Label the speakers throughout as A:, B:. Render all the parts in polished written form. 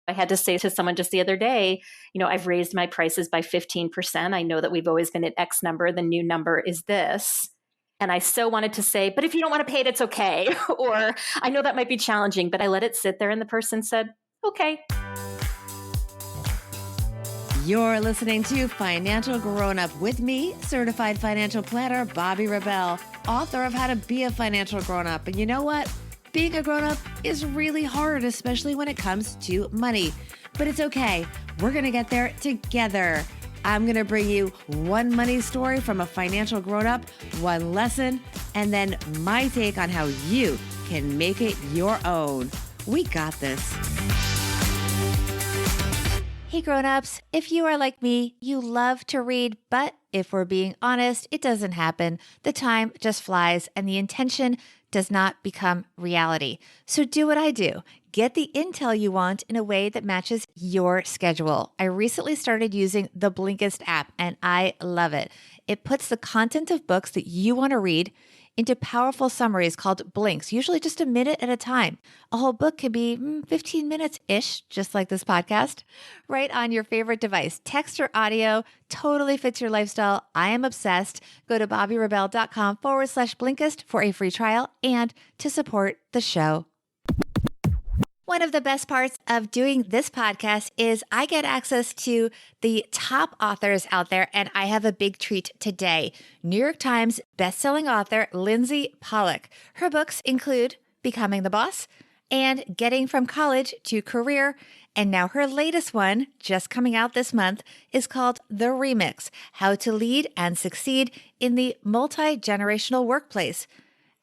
A: I had to say to someone just the other day, I've raised my prices by 15%. I know that we've always been at X number. The new number is this. And I so wanted to say, but if you don't want to pay it, it's okay. Or I know that might be challenging, but I let it sit there and the person said, okay.
B: You're listening to Financial Grownup with me, certified financial planner, Bobbi Rebell, author of How to Be a Financial Grownup. And you know what? Being a grownup is really hard, especially when it comes to money. But it's okay. We're going to get there together. I'm going to bring you one money story from a financial grownup, one lesson, and then my take on how you can make it your own. We got this. Hey grownups, if you are like me, you love to read, but if we're being honest, it doesn't happen. The time just flies and the intention does not become reality. So do what I do. Get the intel you want in a way that matches your schedule. I recently started using the Blinkist app and I love it. It puts the content of books that you want to read into powerful summaries called blinks, usually just a minute at a time. A whole book can be 15 minutes-ish, just like this podcast, right on your favorite device. Text or audio, totally fits your lifestyle. I am obsessed. Go to bobbirebell.com/Blinkist for a free trial and to support the show. One of the best parts of doing this podcast is I get access to the top authors out there, and I have a big treat today. New York Times bestselling author Lindsey Pollack. Her books include Becoming the Boss and Getting from College to Career, and now her latest one, just coming out this month, is called The Remix: How to Lead and Succeed in the Multi-Generational Workplace.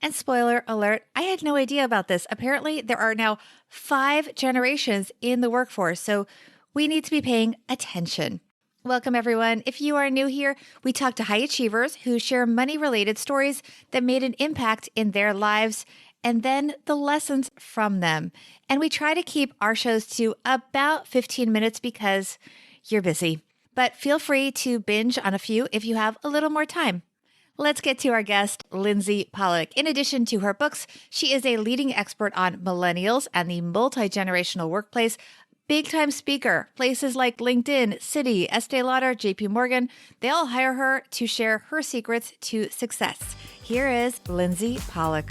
B: And spoiler alert, I had no idea about this. Apparently, there are now 5 generations in the workforce, so we need to be paying attention. Welcome, everyone. If you are new here, we talk to high achievers who share money-related stories that made an impact in their lives, and then the lessons from them. And we try to keep our shows to about 15 minutes because you're busy. But feel free to binge on a few if you have a little more time. Let's get to our guest, Lindsey Pollack. In addition to her books, she is a leading expert on millennials and the multi-generational workplace, big-time speaker. Places like LinkedIn, Citi, Estee Lauder, JP Morgan, they all hire her to share her secrets to success. Here is Lindsey Pollack.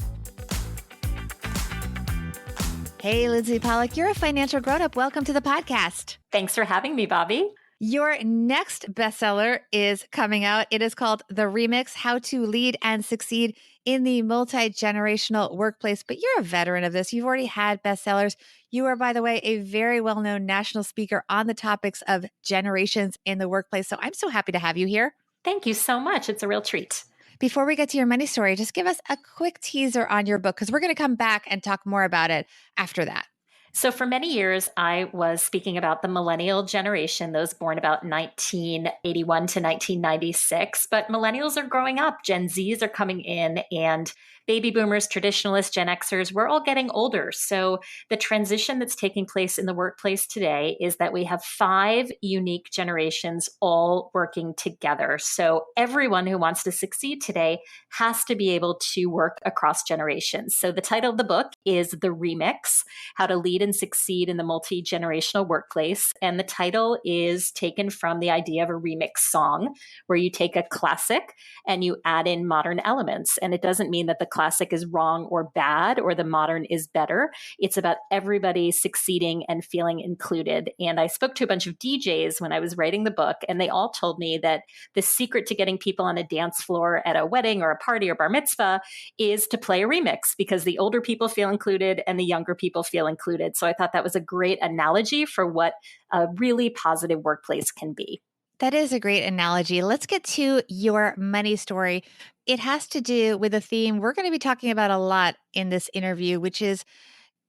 B: Hey, Lindsey Pollack, you're a financial grown-up. Welcome to the podcast.
A: Thanks for having me, Bobbi.
B: Your next bestseller is coming out. It is called The Remix: How to Lead and Succeed in the Multi-Generational Workplace. But you're a veteran of this. You've already had bestsellers. You are, by the way, a very well-known national speaker on the topics of generations in the workplace. So I'm so happy to have you here.
A: Thank you so much. It's a real treat.
B: Before we get to your money story, just give us a quick teaser on your book, because we're going to come back and talk more about it after that.
A: So for many years, I was speaking about the millennial generation, those born about 1981 to 1996. But millennials are growing up, Gen Zs are coming in, and baby boomers, traditionalists, Gen Xers, we're all getting older. So the transition that's taking place in the workplace today is that we have 5 unique generations all working together. So everyone who wants to succeed today has to be able to work across generations. So the title of the book is The Remix: How to Lead and Succeed in the Multi-Generational Workplace. And the title is taken from the idea of a remix song, where you take a classic and you add in modern elements. And it doesn't mean that the classic is wrong or bad or the modern is better. It's about everybody succeeding and feeling included. And I spoke to a bunch of DJs when I was writing the book, and they all told me that the secret to getting people on a dance floor at a wedding or a party or bar mitzvah is to play a remix, because the older people feel included and the younger people feel included. So I thought that was a great analogy for what a really positive workplace can be.
B: That is a great analogy. Let's get to your money story. It has to do with a theme we're going to be talking about a lot in this interview, which is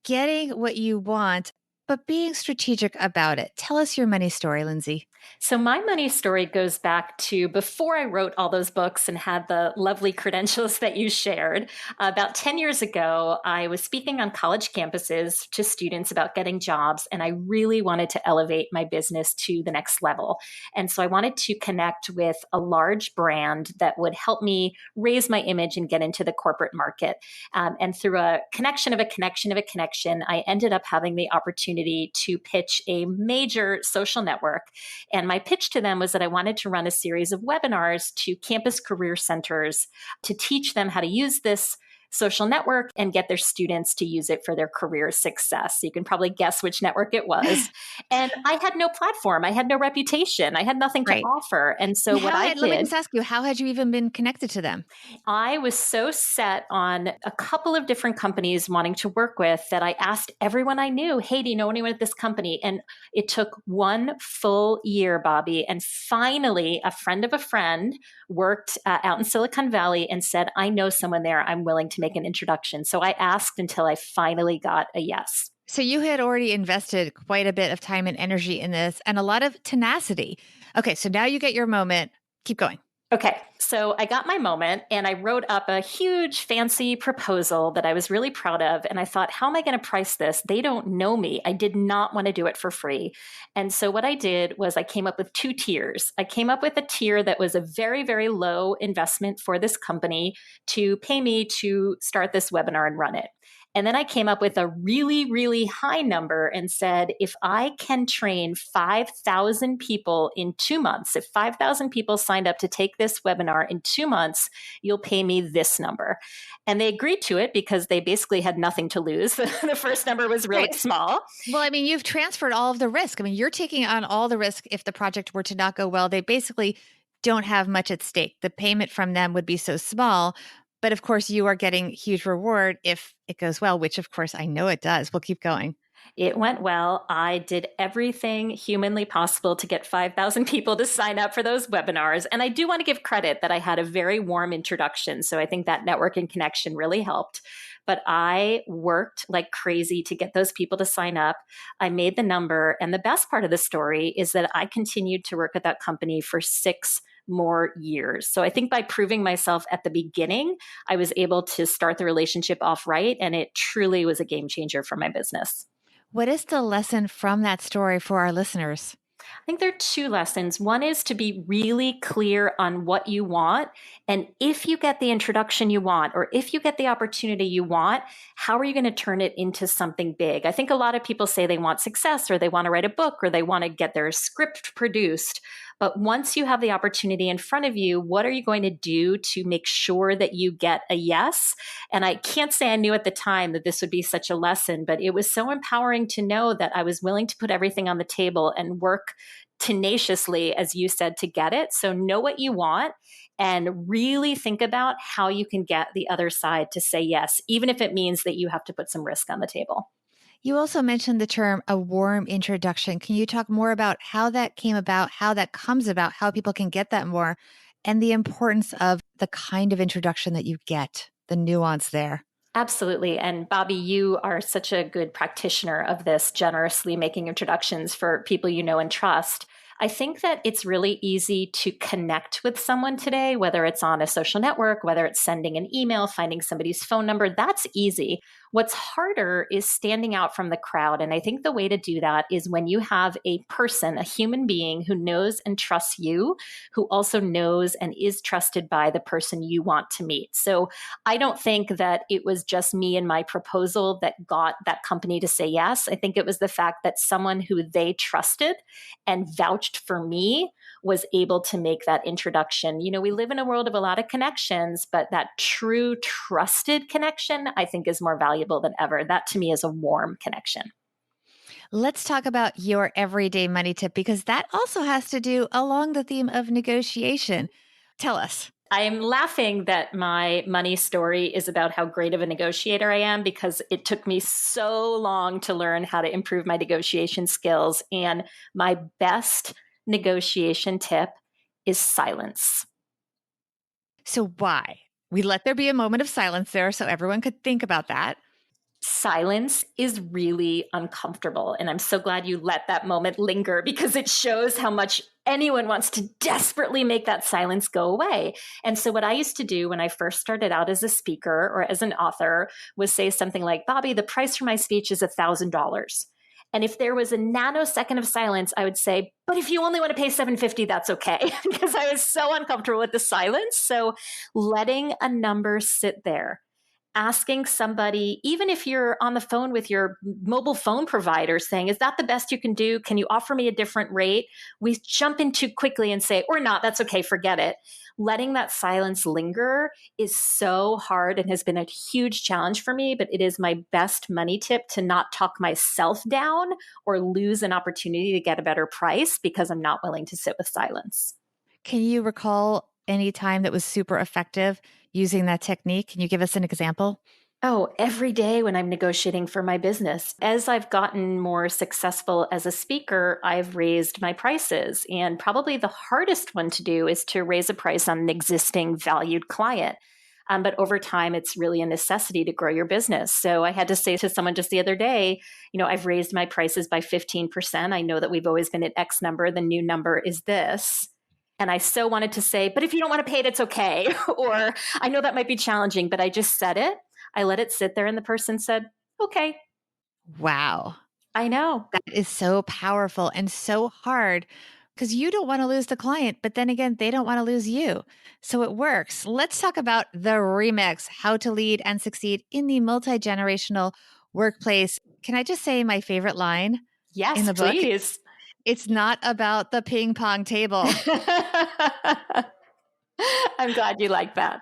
B: getting what you want, but being strategic about it. Tell us your money story, Lindsey.
A: So my money story goes back to before I wrote all those books and had the lovely credentials that you shared. About 10 years ago, I was speaking on college campuses to students about getting jobs, and I really wanted to elevate my business to the next level. And so I wanted to connect with a large brand that would help me raise my image and get into the corporate market. And through a connection of a connection of a connection, I ended up having the opportunity opportunity to pitch a major social network. And my pitch to them was that I wanted to run a series of webinars to campus career centers to teach them how to use this social network and get their students to use it for their career success. You can probably guess which network it was. And I had no platform. I had no reputation. I had nothing to
B: Right.
A: offer. And so
B: And
A: what I
B: let me
A: did,
B: just ask you, how had you even been connected to them?
A: I was so set on a couple of different companies wanting to work with that I asked everyone I knew, hey, do you know anyone at this company? And it took one full year, Bobby. And finally, a friend of a friend worked out in Silicon Valley and said, I know someone there. I'm willing to make an introduction. So I asked until I finally got a yes.
B: So you had already invested quite a bit of time and energy in this and a lot of tenacity. Okay, so now you get your moment. Keep going.
A: Okay, so I got my moment and I wrote up a huge fancy proposal that I was really proud of. And I thought, how am I going to price this? They don't know me. I did not want to do it for free. And so what I did was I came up with two tiers. I came up with a tier that was a very, very low investment for this company to pay me to start this webinar and run it. And then I came up with a really, really high number and said, if I can train 5,000 people in 2 months, if 5,000 people signed up to take this webinar in 2 months, you'll pay me this number. And they agreed to it because they basically had nothing to lose. The first number was really small.
B: Well, I mean, you've transferred all of the risk. I mean, you're taking on all the risk if the project were to not go well. They basically don't have much at stake. The payment from them would be so small. But of course, you are getting huge reward if it goes well, which of course I know it does. We'll keep going.
A: It went well. I did everything humanly possible to get 5,000 people to sign up for those webinars. And I do want to give credit that I had a very warm introduction. So I think that networking connection really helped. But I worked like crazy to get those people to sign up. I made the number. And the best part of the story is that I continued to work at that company for 6 more years. So I think by proving myself at the beginning, I was able to start the relationship off right. And it truly was a game changer for my business.
B: What is the lesson from that story for our listeners?
A: I think there are 2 lessons. One is to be really clear on what you want. And if you get the introduction you want, or if you get the opportunity you want, how are you going to turn it into something big? I think a lot of people say they want success, or they want to write a book, or they want to get their script produced. But once you have the opportunity in front of you, what are you going to do to make sure that you get a yes? And I can't say I knew at the time that this would be such a lesson, but it was so empowering to know that I was willing to put everything on the table and work tenaciously, as you said, to get it. So know what you want and really think about how you can get the other side to say yes, even if it means that you have to put some risk on the table.
B: You also mentioned the term a warm introduction. Can you talk more about how that came about, how that comes about, how people can get that more, and the importance of the kind of introduction that you get, the nuance there?
A: Absolutely. And Bobby, you are such a good practitioner of this, generously making introductions for people you know and trust. I think that it's really easy to connect with someone today, whether it's on a social network, whether it's sending an email, finding somebody's phone number. That's easy. What's harder is standing out from the crowd. And I think the way to do that is when you have a person, a human being who knows and trusts you, who also knows and is trusted by the person you want to meet. So I don't think that it was just me and my proposal that got that company to say yes. I think it was the fact that someone who they trusted and vouched for me was able to make that introduction. You know, we live in a world of a lot of connections, but that true trusted connection, I think, is more valuable than ever. That to me is a warm connection.
B: Let's talk about your everyday money tip, because that also has to do along the theme of negotiation. Tell us.
A: I'm laughing that my money story is about how great of a negotiator I am, because it took me so long to learn how to improve my negotiation skills. And my best negotiation tip is silence.
B: So why? We let there be a moment of silence there so everyone could think about that.
A: Silence is really uncomfortable. And I'm so glad you let that moment linger, because it shows how much anyone wants to desperately make that silence go away. And so what I used to do when I first started out as a speaker or as an author was say something like, Bobby, the price for my speech is $1,000. And if there was a nanosecond of silence, I would say, but if you only want to pay $750, that's okay. Because I was so uncomfortable with the silence. So letting a number sit there asking somebody, even if you're on the phone with your mobile phone provider saying, is that the best you can do? Can you offer me a different rate? We jump in too quickly and say, or not, that's okay, forget it. Letting that silence linger is so hard and has been a huge challenge for me, but it is my best money tip to not talk myself down or lose an opportunity to get a better price because I'm not willing to sit with silence.
B: Can you recall any time that was super effective using that technique? Can you give us an example?
A: Oh, every day when I'm negotiating for my business. As I've gotten more successful as a speaker, I've raised my prices. And probably the hardest one to do is to raise a price on an existing valued client. But over time, it's really a necessity to grow your business. So I had to say to someone just the other day, I've raised my prices by 15%. I know that we've always been at X number. The new number is this. And I so wanted to say, but if you don't want to pay it, it's okay. Or I know that might be challenging, but I just said it. I let it sit there and the person said, okay.
B: Wow.
A: I know.
B: That is so powerful and so hard because you don't want to lose the client, but then again, they don't want to lose you. So it works. Let's talk about the remix, how to lead and succeed in the multi-generational workplace. Can I just say my favorite line in
A: Yes,
B: the book?
A: please.
B: It's not about the ping pong table.
A: I'm glad you like that.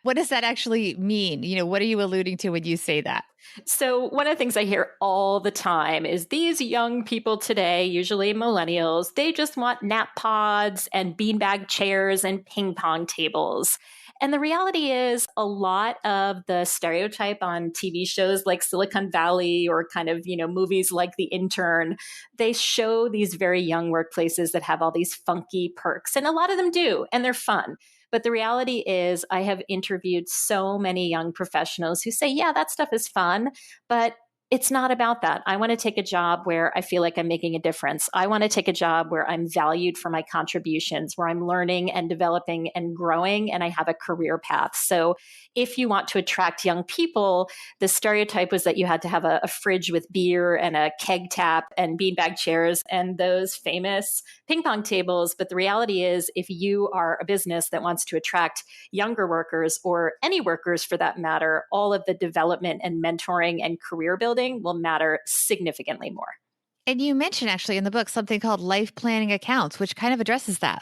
B: What does that actually mean? What are you alluding to when you say that?
A: So one of the things I hear all the time is these young people today, usually millennials, they just want nap pods and beanbag chairs and ping pong tables. And the reality is a lot of the stereotype on TV shows like Silicon Valley or kind of, movies like The Intern, they show these very young workplaces that have all these funky perks. And a lot of them do, and they're fun. But the reality is, I have interviewed so many young professionals who say, yeah, that stuff is fun, but it's not about that. I want to take a job where I feel like I'm making a difference. I want to take a job where I'm valued for my contributions, where I'm learning and developing and growing, and I have a career path. So if you want to attract young people, the stereotype was that you had to have a fridge with beer and a keg tap and beanbag chairs and those famous ping pong tables. But the reality is, if you are a business that wants to attract younger workers or any workers for that matter, all of the development and mentoring and career building will matter significantly more.
B: And you mentioned actually in the book something called life planning accounts, which kind of addresses that.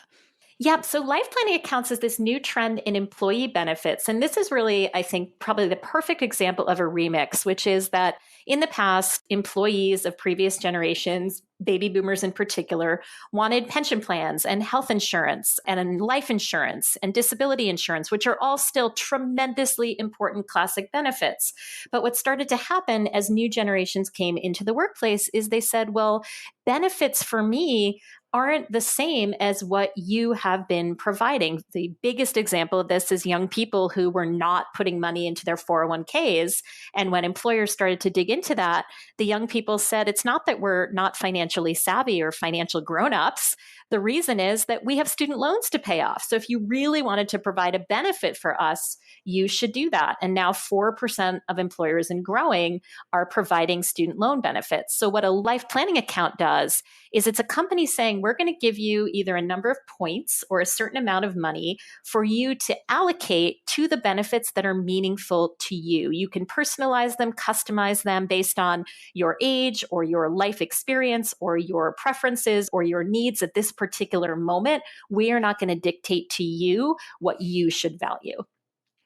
A: Yep. So life planning accounts is this new trend in employee benefits. And this is really, I think, probably the perfect example of a remix, which is that in the past, employees of previous generations, baby boomers in particular, wanted pension plans and health insurance and life insurance and disability insurance, which are all still tremendously important classic benefits. But what started to happen as new generations came into the workplace is they said, well, benefits for me aren't the same as what you have been providing. The biggest example of this is young people who were not putting money into their 401ks. And when employers started to dig into that, the young people said, it's not that we're not financially savvy or financial grown-ups. The reason is that we have student loans to pay off. So if you really wanted to provide a benefit for us, you should do that. And now 4% of employers and growing are providing student loan benefits. So what a life planning account does is it's a company saying, we're going to give you either a number of points or a certain amount of money for you to allocate to the benefits that are meaningful to you. You can personalize them, customize them based on your age or your life experience or your preferences or your needs at this particular moment. We are not going to dictate to you what you should value.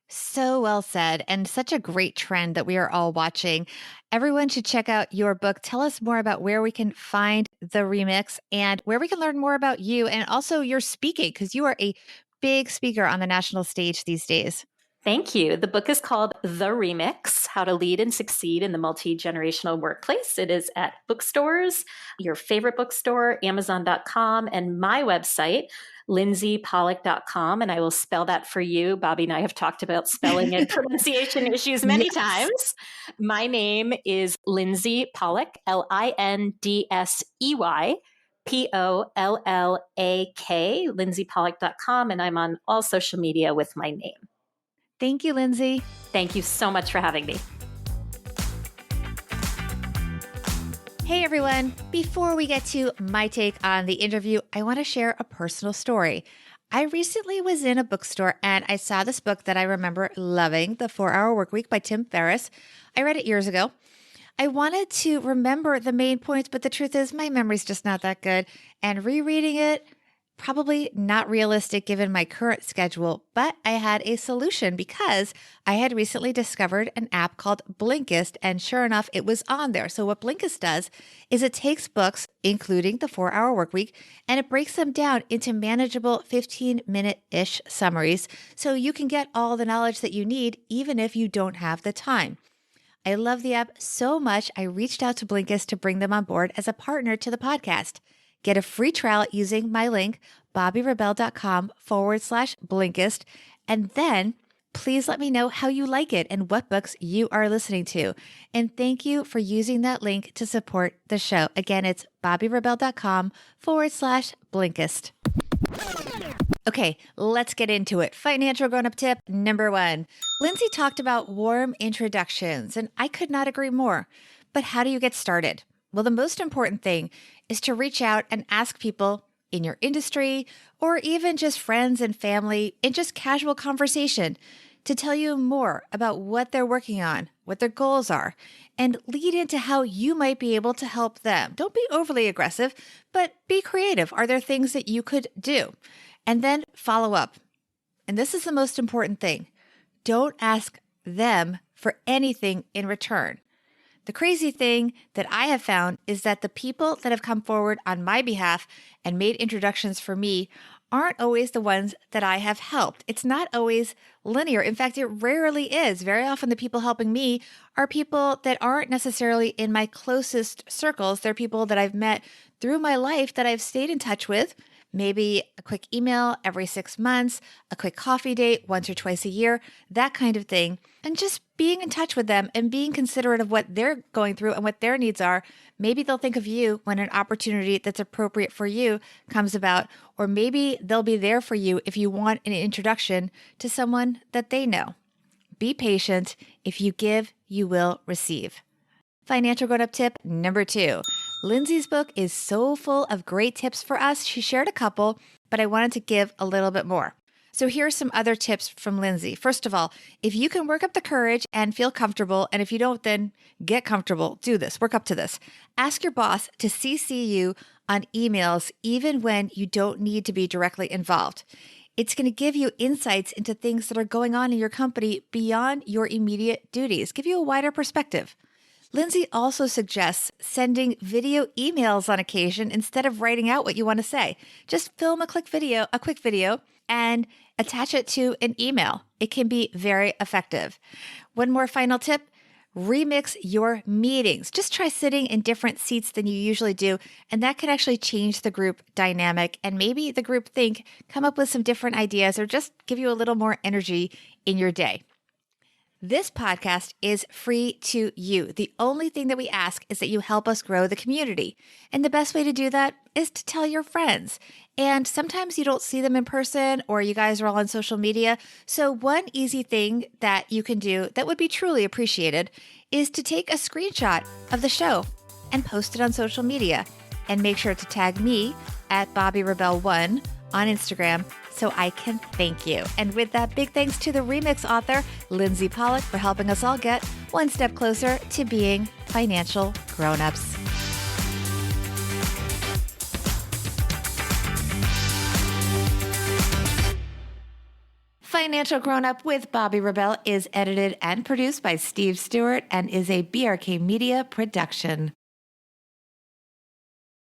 B: So well said, and such a great trend that we are all watching. Everyone should check out your book. Tell us more about where we can find the remix and where we can learn more about you and also your speaking, because you are a big speaker on the national stage these days.
A: Thank you. The book is called The Remix, How to Lead and Succeed in the Multi-Generational Workplace. It is at bookstores, your favorite bookstore, Amazon.com, and my website, lindseypollack.com. And I will spell that for you. Bobby and I have talked about spelling and pronunciation issues many times. My name is Lindsey Pollack, Lindsey Pollak, lindseypollack.com. And I'm on all social media with my name.
B: Thank you, Lindsey.
A: Thank you so much for having me.
B: Hey, everyone. Before we get to my take on the interview, I want to share a personal story. I recently was in a bookstore and I saw this book that I remember loving, The 4-Hour Workweek by Tim Ferriss. I read it years ago. I wanted to remember the main points, but the truth is my memory's just not that good. And rereading it, probably not realistic given my current schedule, but I had a solution because I had recently discovered an app called Blinkist, and sure enough, it was on there. So what Blinkist does is it takes books, including the 4-Hour Workweek, and it breaks them down into manageable 15-minute-ish summaries so you can get all the knowledge that you need even if you don't have the time. I love the app so much, I reached out to Blinkist to bring them on board as a partner to the podcast. Get a free trial using my link, bobbyrebell.com/Blinkist. And then please let me know how you like it and what books you are listening to. And thank you for using that link to support the show. Again, it's bobbyrebell.com/Blinkist. Okay, let's get into it. Financial grown-up tip number 1. Lindsey talked about warm introductions, and I could not agree more. But how do you get started? Well, the most important thing is to reach out and ask people in your industry or even just friends and family in just casual conversation to tell you more about what they're working on, what their goals are, and lead into how you might be able to help them. Don't be overly aggressive, but be creative. Are there things that you could do? And then follow up. And this is the most important thing. Don't ask them for anything in return. The crazy thing that I have found is that the people that have come forward on my behalf and made introductions for me aren't always the ones that I have helped. It's not always linear. In fact, it rarely is. Very often the people helping me are people that aren't necessarily in my closest circles. They're people that I've met through my life that I've stayed in touch with. Maybe a quick email every 6 months, a quick coffee date once or twice a year, that kind of thing. And just being in touch with them and being considerate of what they're going through and what their needs are. Maybe they'll think of you when an opportunity that's appropriate for you comes about, or maybe they'll be there for you if you want an introduction to someone that they know. Be patient. If you give, you will receive. Financial grown-up tip number 2. Lindsey's book is so full of great tips for us. She shared a couple, but I wanted to give a little bit more. So here are some other tips from Lindsey. First of all, if you can work up the courage and feel comfortable, and if you don't, then get comfortable. Do this. Work up to this. Ask your boss to CC you on emails even when you don't need to be directly involved. It's going to give you insights into things that are going on in your company beyond your immediate duties, give you a wider perspective. Lindsey also suggests sending video emails on occasion instead of writing out what you want to say. Just film a quick video, and attach it to an email. It can be very effective. One more final tip, remix your meetings. Just try sitting in different seats than you usually do, and that can actually change the group dynamic and maybe the group think, come up with some different ideas, or just give you a little more energy in your day. This podcast is free to you. The only thing that we ask is that you help us grow the community. And the best way to do that is to tell your friends. And sometimes you don't see them in person or you guys are all on social media. So one easy thing that you can do that would be truly appreciated is to take a screenshot of the show and post it on social media. And make sure to tag me at BobbyRebell1 on Instagram so I can thank you. And with that, big thanks to the remix author, Lindsey Pollack, for helping us all get one step closer to being financial grown-ups. Financial Grown-Up with Bobby Rebell is edited and produced by Steve Stewart and is a BRK Media production.